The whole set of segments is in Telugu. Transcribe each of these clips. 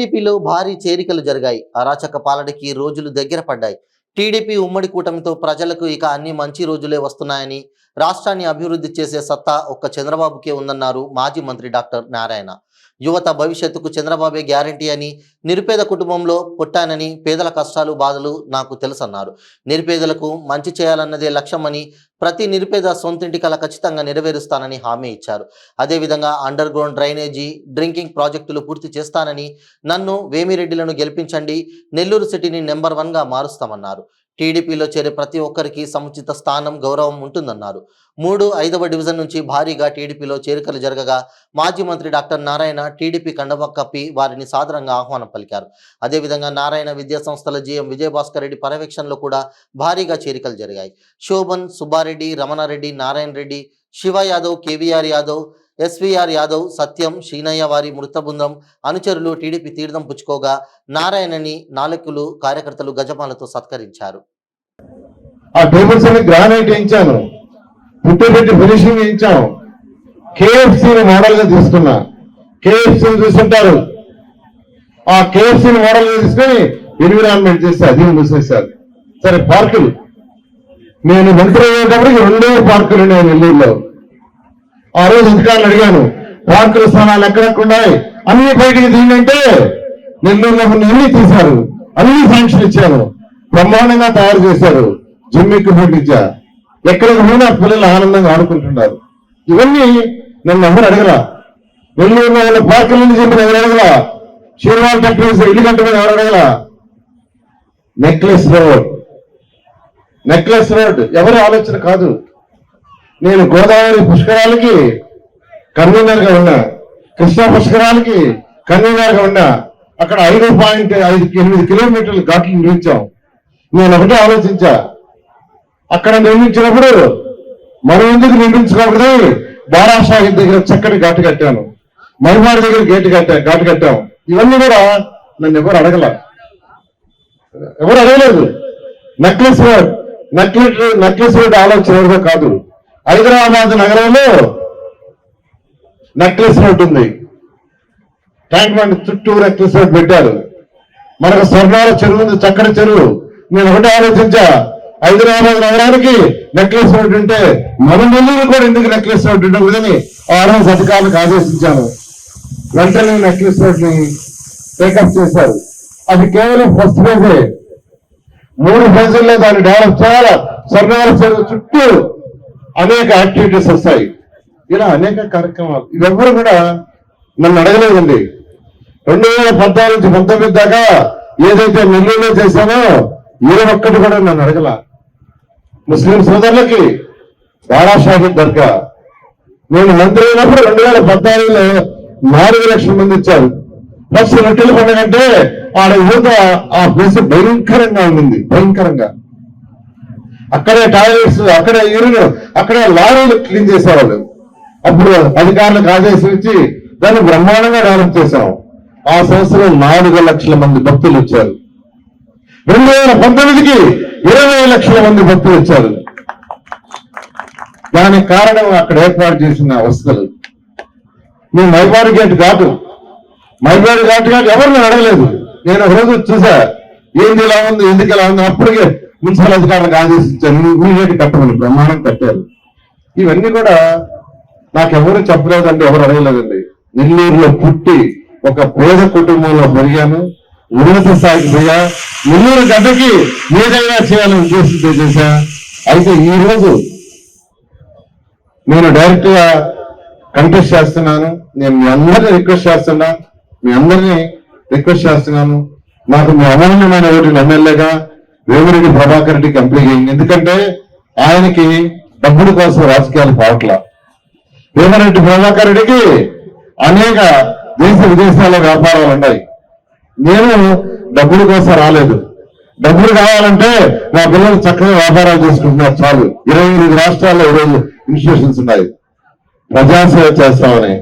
టీడీపీలో భారీ చేరికలు జరిగాయి. అరాచక పాలనకి రోజులు దగ్గర పడ్డాయి. టీడీపీ ఉమ్మడి కూటమితో ప్రజలకు ఇక అన్ని మంచి రోజులే వస్తున్నాయని, రాష్ట్రాన్ని అభివృద్ధి చేసే సత్తా ఒక్క చంద్రబాబుకే ఉందన్నారు మాజీ మంత్రి డాక్టర్ నారాయణ. యువత భవిష్యత్తుకు చంద్రబాబే గ్యారంటీ అని, నిరుపేద కుటుంబంలో పుట్టానని, పేదల కష్టాలు బాధలు నాకు తెలుసన్నారు. నిరుపేదలకు మంచి చేయాలన్నదే లక్ష్యమని, ప్రతి నిరుపేద సొంతింటి కల ఖచ్చితంగా నెరవేరుస్తానని హామీ ఇచ్చారు. అదేవిధంగా అండర్ గ్రౌండ్ డ్రైనేజీ, డ్రింకింగ్ ప్రాజెక్టులు పూర్తి చేస్తానని, నన్ను వేమిరెడ్డిలను గెలిపించండి, నెల్లూరు సిటీని నెంబర్ 1గా మారుస్తామన్నారు. టీడీపీలో చేరే ప్రతి ఒక్కరికి సముచిత స్థానం, గౌరవం ఉంటుందన్నారు. 3, 5వ డివిజన్ నుంచి భారీగా టీడీపీలో చేరికలు జరగగా మాజీ మంత్రి డాక్టర్ నారాయణ టీడీపీ కండవ కప్పి వారిని సాదరంగా ఆహ్వానం పలికారు. అదేవిధంగా నారాయణ విద్యా సంస్థల జీఎం విజయభాస్కర్ రెడ్డి పర్యవేక్షణలో కూడా భారీగా చేరికలు జరిగాయి. శోభన్, సుబ్బారెడ్డి, రమణారెడ్డి, నారాయణ రెడ్డి, శివ యాదవ్, కేవీఆర్ యాదవ్, ఎస్వీఆర్ యాదవ్, సత్యం, శ్రీనయ్య వారి మృత బృందం అనుచరులు టీడీపీ తీర్థం పుచ్చుకోగా నారాయణని నాయకులు, కార్యకర్తలు గజమాలతో సత్కరించారు. ఆ టేబుల్స్ అన్ని గ్రానైట్ వేయించాను, పుట్టబెట్టి ఫినిషింగ్ వేయించాం. కేఎఫ్సీని మోడల్ గా తీసుకున్నా. కేఎఫ్సీని చూస్తుంటారు. ఆ కేఎఫ్సీని మోడల్ గా తీసుకుని ఎన్విరాన్మెంట్ చేస్తే అది మూసేశారు. సరే, పార్కులు నేను మంత్రి అయ్యేటప్పటికి 2 పార్కులు ఉన్నాయి నెల్లూరులో. ఆ రోజు అధికారులు అడిగాను, పార్కుల స్థానాలు ఎక్కడెక్కడున్నాయి, అన్ని బయటికి తీయంటే నెల్లూరులో అన్ని తీశారు. అన్ని శాంక్షన్ ఇచ్చాను, బ్రహ్మాండంగా తయారు చేశారు. జిమ్ ఎక్విప్మెంట్ ఇచ్చా. ఎక్కడికి పోయినా పిల్లలు ఆనందంగా ఆడుకుంటున్నారు. ఇవన్నీ నన్ను ఎవరు అడగల. నెల్లూరులో ఉన్న పార్కులని చెప్పిన ఎవరు అడగల. షీర్వాల్ టెంపుల్స్ ఇల్లు కట్టమని ఎవరు అడగల. నెక్లెస్ రోడ్ ఎవరి ఆలోచన కాదు. నేను గోదావరి పుష్కరాలకి కన్వీనర్ గా ఉన్నా, కృష్ణా పుష్కరాలకి కన్వీనర్ గా ఉన్నా. అక్కడ 5.8 కిలోమీటర్లు ఘాట్లు నిర్మించాం. నేను ఒకటే ఆలోచించా, అక్కడ నిర్మించినప్పుడు మనం ఎందుకు నిర్మించుకోకూడదు, బారాషాహిద్ దగ్గర చక్కటి ఘాటు కట్టాను, మైబాడ్ దగ్గర ఘాటు కట్టాం. ఇవన్నీ కూడా నన్ను ఎవరు అడగలేదు. నెక్లెస్ రోడ్ ఆలోచన ఎవరిదో కాదు. హైదరాబాద్ నగరంలో నెక్లెస్ రోడ్ ఉంది. ట్యాంక్ బండ్ చుట్టూ నెక్లెస్ రోడ్ పెట్టారు. మనకు స్వర్ణాల చెరువు ఉంది, చక్కటి చెరువు. నేను ఒకటే ఆలోచించా, హైదరాబాద్ నగరానికి నెక్లెస్ రోడ్ ఉంటే మన నెల్లూరు కూడా ఎందుకు నెక్లెస్ రోడ్ ఉండకూడదని ఆ రోజు అధికారులకు ఆదేశించాను. వెంటనే నెక్లెస్ రోడ్ ని టేకప్ చేశారు. అది కేవలం ఫస్ట్ ఫేజే. 3 ఫేజుల్లో దాన్ని డెవలప్ చేయాలి. స్వర్ణాల చెరువు చుట్టూ అనేక యాక్టివిటీస్ వస్తాయి. ఇలా అనేక కార్యక్రమాలు. ఇవెవ్వరు కూడా నన్ను అడగలేదండి. 2014 నుంచి 19 దాకా ఏదైతే నెల్లూరులో చేశానో ఏ ఒక్కటి కూడా నన్ను అడగల. ముస్లిం సోదరులకి బారాషాహిద్ దర్గా నేను మంత్రి అయినప్పుడు 2014లో 4 లక్షల మంది ఇచ్చారు. ఫస్ట్ రొట్టెల పండుగ అంటే ఆడ యువత ఆ ప్లేస్ భయంకరంగా ఉండింది. భయంకరంగా అక్కడే టాయిలెట్స్, అక్కడే యూరిన్, అక్కడే లారీలు క్లీన్ చేసేవాళ్ళు. అప్పుడు అధికారులకు ఆదేశం ఇచ్చి దాన్ని బ్రహ్మాండంగా డెవలప్ చేశాం. ఆ సంవత్సరం 4 లక్షల మంది భక్తులు వచ్చారు. 2019కి 20 లక్షల మంది భక్తులు వచ్చారు. దానికి కారణం అక్కడ ఏర్పాటు చేసిన వసతులు. మీ మైబాడ్ గేట్ ఘాటు ఎవరిని అడగలేదు. నేను ఒక రోజు చూసా, ఏంది ఇలా ఉంది, ఎందుకు ఇలా ఉంది. అప్పటికే మున్సిపల్ అధికారులకు ఆదేశించారు, ఇమీడియట్ కట్టమని. బ్రహ్మాండం కట్టారు. ఇవన్నీ కూడా నాకెవరు చెప్పలేదండి, ఎవరు అడగలేదండి. నెల్లూరులో పుట్టి ఒక పేద కుటుంబంలో పెరిగాను, ఉన్నత స్థాయికి పోయా. నెల్లూరు గడ్డకి ఏదైనా చేయాలని ఉద్దేశంతో చేశా. అయితే ఈ రోజు నేను డైరెక్ట్ గా కంటెస్ట్ చేస్తున్నాను. నేను మీ అందరినీ రిక్వెస్ట్ చేస్తున్నాను. నాకు మీ అమూల్యమైన ఓటుని ఎమ్మెల్యేగా వేమిరెడ్డి ప్రభాకర్ రెడ్డికి ఎంపిక అయింది. ఎందుకంటే ఆయనకి డబ్బుల కోసం రాజకీయాలు పోవట్లా. వేమిరెడ్డి ప్రభాకర్ రెడ్డికి అనేక దేశ విదేశాల వ్యాపారాలు ఉన్నాయి. నేను డబ్బుల కోసం రాలేదు. డబ్బులు కావాలంటే నా పిల్లలు చక్కగా వ్యాపారాలు చేసుకుంటున్నారు చాలు. 28 రాష్ట్రాల్లో ఈరోజు ఇన్స్టిట్యూషన్స్ ఉన్నాయి. ప్రజాసేవ చేస్తామని.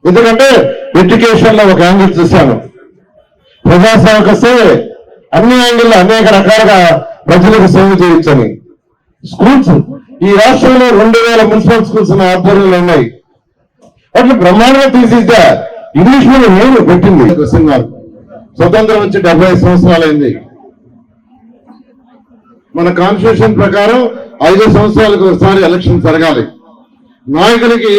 ఎందుకంటే ఎడ్యుకేషన్ లో ఒక యాంగిల్ చూశాను. ప్రజాసేవకు వస్తే అన్ని యాంగిల్లో అనేక రకాలుగా ప్రజలకు సేవ చేయొచ్చని. స్కూల్స్ ఈ రాష్ట్రంలో 2000 మున్సిపల్ స్కూల్స్ నా ఆధ్వర్యంలో ఉన్నాయి. వాటిని బ్రహ్మాండంగా తీసిద్దా. ఇంగ్లీష్ మీడియం నేను పెట్టింది. స్వతంత్రం వచ్చి 75 సంవత్సరాలైంది. మన కాన్స్టిట్యూషన్ ప్రకారం 5 సంవత్సరాలకు ఒకసారి ఎలక్షన్ జరగాలి. నాయకులకి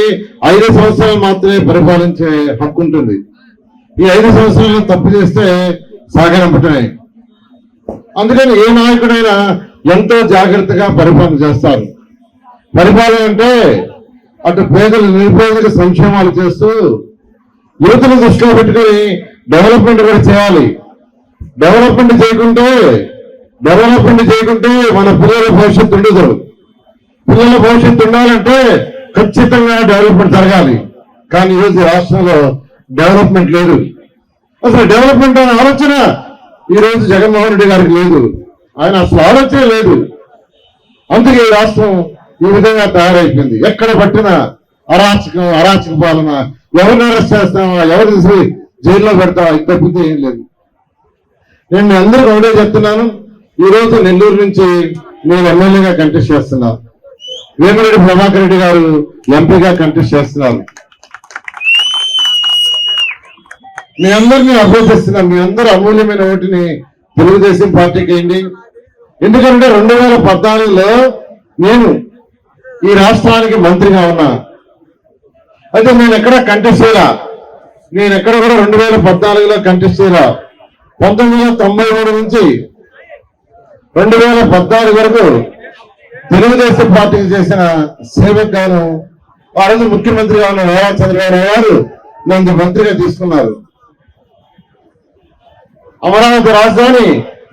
5 సంవత్సరాలు మాత్రమే పరిపాలించే హక్కు ఉంటుంది. ఈ 5 సంవత్సరాలను తప్పు చేస్తే సాగనంపటమే. అందుకని ఏ నాయకుడైనా ఎంతో జాగ్రత్తగా పరిపాలన చేస్తారు. పరిపాలన అంటే అటు పేదలు నిరుపేదలకు సంక్షేమాలు చేస్తూ యువతను దృష్టిలో పెట్టుకుని డెవలప్మెంట్ కూడా చేయాలి. డెవలప్మెంట్ చేయకుంటే మన పిల్లల భవిష్యత్తు ఉండదు. పిల్లల భవిష్యత్తు ఉండాలంటే ఖచ్చితంగా డెవలప్మెంట్ జరగాలి. కానీ ఈరోజు రాష్ట్రంలో డెవలప్మెంట్ లేదు. అసలు డెవలప్మెంట్ అనే ఆలోచన ఈరోజు జగన్మోహన్ రెడ్డి గారికి లేదు. ఆయన అసలు ఆలోచన లేదు. అందుకే ఈ రాష్ట్రం ఈ విధంగా తయారైపోయింది. ఎక్కడ పట్టిన అరాచక పాలన, ఎవరిని అరెస్ట్ చేస్తామా, ఎవరిని జైల్లో పెడతామా, ఇది తప్పితే ఏం లేదు. నేను మీ అందరికీ ఒకటే చెప్తున్నాను. ఈ రోజు నెల్లూరు నుంచి నేను ఎమ్మెల్యేగా కంటెస్ట్ చేస్తున్నాను. వేమిరెడ్డి ప్రభాకర్ రెడ్డి గారు ఎంపీగా కంటెస్ట్ చేస్తున్నారు. మీ అందరినీ అభ్యర్థిస్తున్నాను. మీ అందరూ అమూల్యమైన ఓటుని తెలుగుదేశం పార్టీకి వేయండి. ఎందుకంటే 2014లో నేను ఈ రాష్ట్రానికి మంత్రిగా ఉన్నా. అయితే నేను ఎక్కడ కంటెస్ట్ చేయలా. నేను ఎక్కడ కూడా 2014లో కంటెస్ట్ చేయలా. 1993 నుంచి 2014 వరకు తెలుగుదేశం పార్టీకి చేసిన సేవకు గాను ఆ రోజు ముఖ్యమంత్రిగా ఉన్న నారా చంద్రబాబు గారు నన్ను మంత్రిగా తీసుకున్నారు. అమరావతి రాజధాని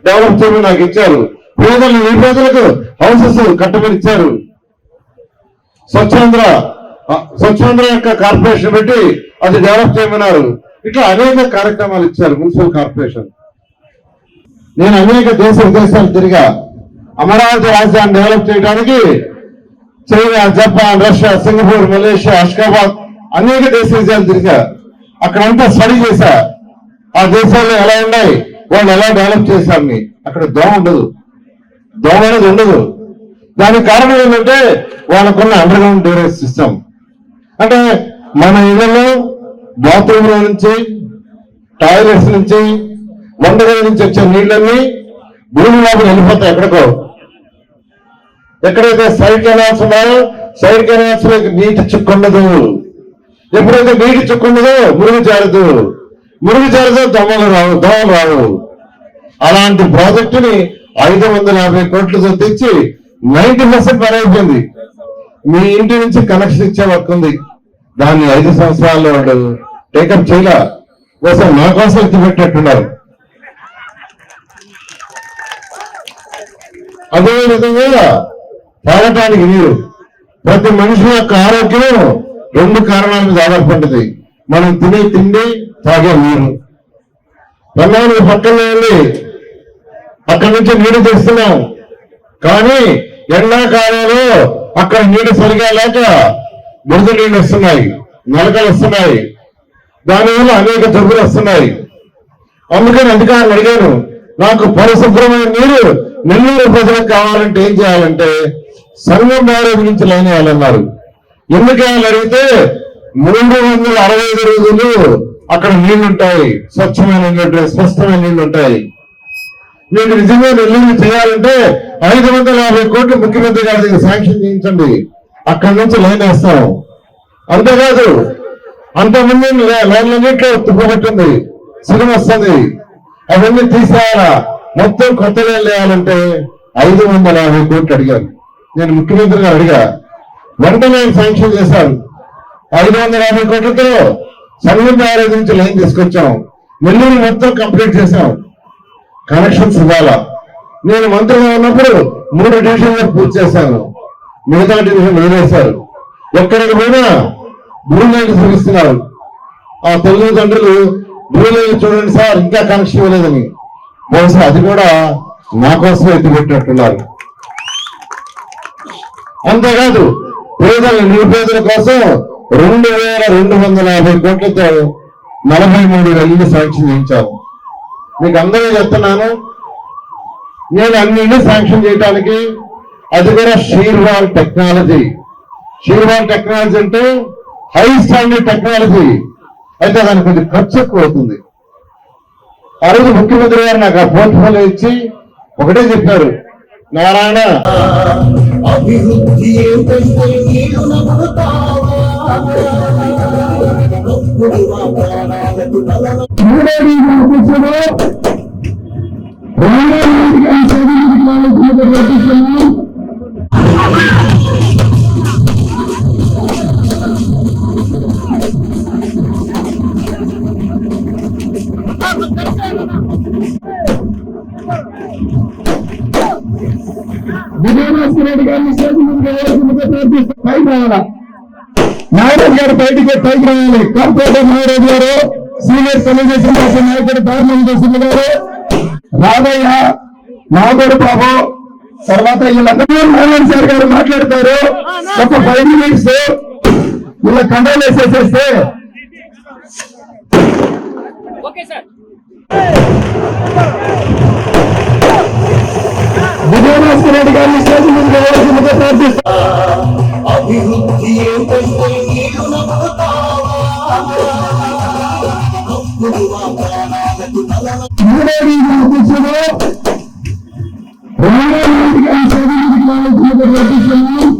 డెవలప్ చేయమని నాకు ఇచ్చారు. పేదలు నిరుపేదలకు హౌసెస్ కట్టమని ఇచ్చారు. స్వచ్ఛాంధ్ర యొక్క కార్పొరేషన్ పెట్టి అది డెవలప్ చేయమన్నారు. ఇట్లా అనేక కార్యక్రమాలు ఇచ్చారు. Municipal corporation. నేను అనేక దేశ విదేశాలు తిరిగా అమరావతి రాజధాని డెవలప్ చేయడానికి China, Japan, Russia, Singapore, Malaysia, Ashgabat అనేక దేశ విదేశాలు తిరిగా అక్కడంతా స్టడీ చేశా. ఆ దేశాల్లో ఎలా ఉన్నాయి, వాళ్ళు ఎలా డెవలప్ చేశారని. అక్కడ దోమ అనేది ఉండదు. దానికి కారణం ఏంటంటే వాళ్ళకున్న అండర్ గ్రౌండ్ డ్రైనేజ్ సిస్టమ్. అంటే మన ఇళ్లలో బాత్రూమ్ లో నుంచి, టాయిలెట్స్ నుంచి, వంటగది నుంచి వచ్చే నీళ్ళన్నీ భూమి లోపల వెళ్ళిపోతాయి. ఎక్కడైతే సైడ్ కెనాల్స్ ఉన్నాయో సైడ్ కెనాల్స్ లో నీటి చుక్కుండదు. ఎప్పుడైతే నీటి చుక్కుండదో మురుగు జారదు దోమలు రావు. అలాంటి ప్రాజెక్టుని 550 కోట్లతో తెచ్చి 90% పని అయిపోయింది. మీ ఇంటి నుంచి కనెక్షన్ ఇచ్చే వర్క్ ఉంది. దాన్ని 5 సంవత్సరాల్లో వాళ్ళు టేకప్ చేయలా. కోసం నా కోసం ఎత్తి పెట్టేట్టున్నారు. అదే విధంగా తాగటానికి నీరు. ప్రతి మనిషి యొక్క ఆరోగ్యం 2 కారణాల మీద ఆధారపడ్డది. మనం తినే తిండి, తాగే నీరు. పన్నాను పక్కన వెళ్ళి అక్కడి నుంచి నీరు తెస్తున్నాం. కానీ ఎండాకాలంలో అక్కడ నీరు సరిగా లేక బురద నీళ్ళు వస్తున్నాయి, నలకలు వస్తున్నాయి. దానివల్ల అనేక జబ్బులు వస్తున్నాయి. అందుకని అధికారులు అడిగాను, నాకు పరిశుభ్రమైన నీరు నెల్లూరు ప్రజలకు కావాలంటే ఏం చేయాలంటే సంగం బ్యారేజ్ నుంచి లైన్ వేయాలన్నారు. ఎందుకేయాలని అడిగితే 365 రోజులు అక్కడ నీళ్లుంటాయి, స్వచ్ఛమైన నీళ్ళు, స్పష్టమైన నీళ్లు ఉంటాయి. మీకు నిజంగా నెల్లూరు చేయాలంటే 550 కోట్లు ముఖ్యమంత్రి గారి దగ్గర శాంక్షన్ చేయించండి. అక్కడి నుంచి లైన్ వేస్తాం. అంతేకాదు, అంతమంది లైన్లన్నింటిలో తుప్పబట్టింది, సినిమ వస్తుంది, అవన్నీ తీసేయాలా. మొత్తం కొత్త లైన్ వేయాలంటే 550 కోట్లు అడిగారు. నేను ముఖ్యమంత్రి గారు అడిగా, వెంటనే శాంక్షన్ చేశారు. 550 కోట్లతో సంగం బ్యారేజ్ నుంచి లైన్ తీసుకొచ్చాం. నెల్లూరు మొత్తం కంప్లీట్ చేశాం. కనెక్షన్స్ ఇవ్వాలా. నేను మంత్రిగా ఉన్నప్పుడు 3 డివిజన్లు పూర్తి చేశాను. మిగతా డివిజన్ వదిలేశారు. ఎక్కడికి పోయినా బ్లూ లైన్ చూపిస్తున్నారు. ఆ తల్లిదండ్రులు బ్లూ లైన్ చూడండి సార్, ఇంకా కనెక్షన్ ఇవ్వలేదని. బహుశా అది కూడా నా కోసం ఎత్తిపెట్టినట్టున్నారు. అంతేకాదు, పేదల నిరుపేదల కోసం 2250 కోట్లతో 43 ఇల్లు శాంక్షన్ చేయించాము. మీకు అందరూ చెప్తున్నాను, నేను అన్ని ఇల్లు శాంక్షన్ చేయడానికి అది కూడా షీర్వాల్ టెక్నాలజీ. షీర్వాల్ టెక్నాలజీ అంటే హై స్టాండర్డ్ టెక్నాలజీ. అయితే దానికి కొంచెం ఖర్చు ఎక్కువ అవుతుంది. ఆ రోజు ముఖ్యమంత్రి గారు నాకు ఆ పోర్ట్ఫోలియో ఇచ్చి ఒకటే చెప్పారు, నారాయణ అభివృద్ధి ఏంటంటే నీళ్ళు నమ్ముతావా విజయభాస్కర్ గారిని పైకి రావాలా, నాగరాజు గారు పైకి రావాలి. కార్పొరేటర్ నాగరాజు గారు, సీనియర్ తెలుగుదేశం పార్టీ నాయకుడు దారుణంగా గారు, రాధయ్య, నాగోడు బాబు, తర్వాత వీళ్ళందరూ నారాయణ సార్ గారు మాట్లాడతారు. ఒక 5 minutes వీళ్ళ కంట్రోల్ వేసేసేస్తే విజయభాస్కర్ రెడ్డి గారిని స్టేజ్ ముందుకు వెళ్ళాల్సిందిగా ప్రార్థిస్తాను. అభివృద్ధి ఏంటంటే నీళ్ళు నమ్ముతావా మూడో వీధి అధ్యక్షుడు రామారెడ్డి గారి స్టేజ్ ముందుకు వెళ్ళాల్సిందిగా ప్రార్థిస్తున్నాం.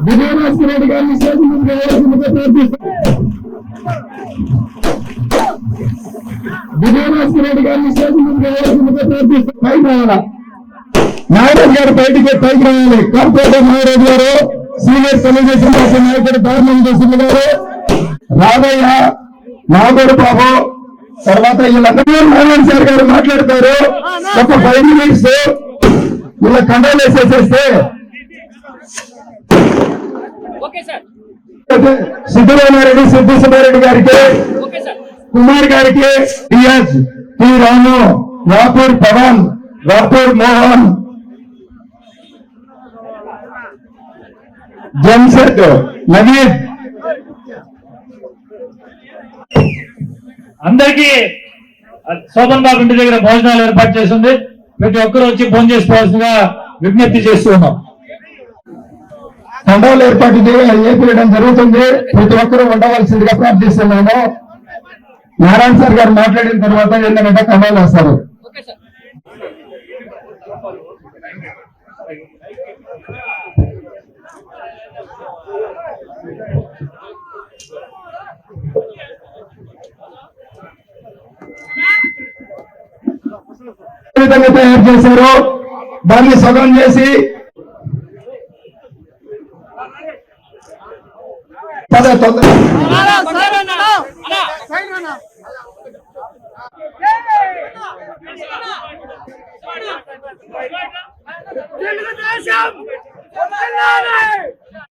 విజయభాస్కర్ రెడ్డి గారిని స్టేజ్ ముందుకు వెళ్ళాల్సిందిగా ప్రార్థిస్తున్నాం. విజయభాస్కర్ రెడ్డి గారిని స్టేజ్ ముందుకు వెళ్ళాల్సిందిగా ప్రార్థిస్తున్నాం. పైకి రావాలా, నాగరాజు గారు పైకి రావాలి. కార్పొరేటర్ నాగరాజు గారు, సీనియర్ తెలుగుదేశం పార్టీ నాయకుడు దారుణంగా గారు, రాధయ్య, నాగోడు బాబు, తర్వాత వీళ్ళందరూ నారాయణ సార్ గారు మాట్లాడతారు. ఒక 5 minutes వీళ్ళ కంట్రోల్ వేసేసేస్తే సిద్ధరామారెడ్డి, సిద్ధిసుబ్బారెడ్డి గారికి, కుమార్ గారికి, డిఎస్ టి రాము, రాపూర్ పవన్, రాపూర్ మోహన్, జంసెట్ నవీద్, అందరికీ శోభన్ బాబు ఇంటి దగ్గర భోజనాలు ఏర్పాటు చేస్తుంది. ప్రతి ఒక్కరు వచ్చి భోజనం చేసుకోవాల్సిందిగా విజ్ఞప్తి చేస్తున్నాం. కండవాలు ఏర్పాటు చేయడం జరుగుతుంది. ప్రతి ఒక్కరూ ఉండవలసిందిగా ప్రార్థిస్తున్నాము. నారాయణ సార్ గారు మాట్లాడిన తర్వాత ఏంటంటే కండవాలు వేస్తారు. విధంగా తయారు చేశారు, దాన్ని సగం చేసి తొందర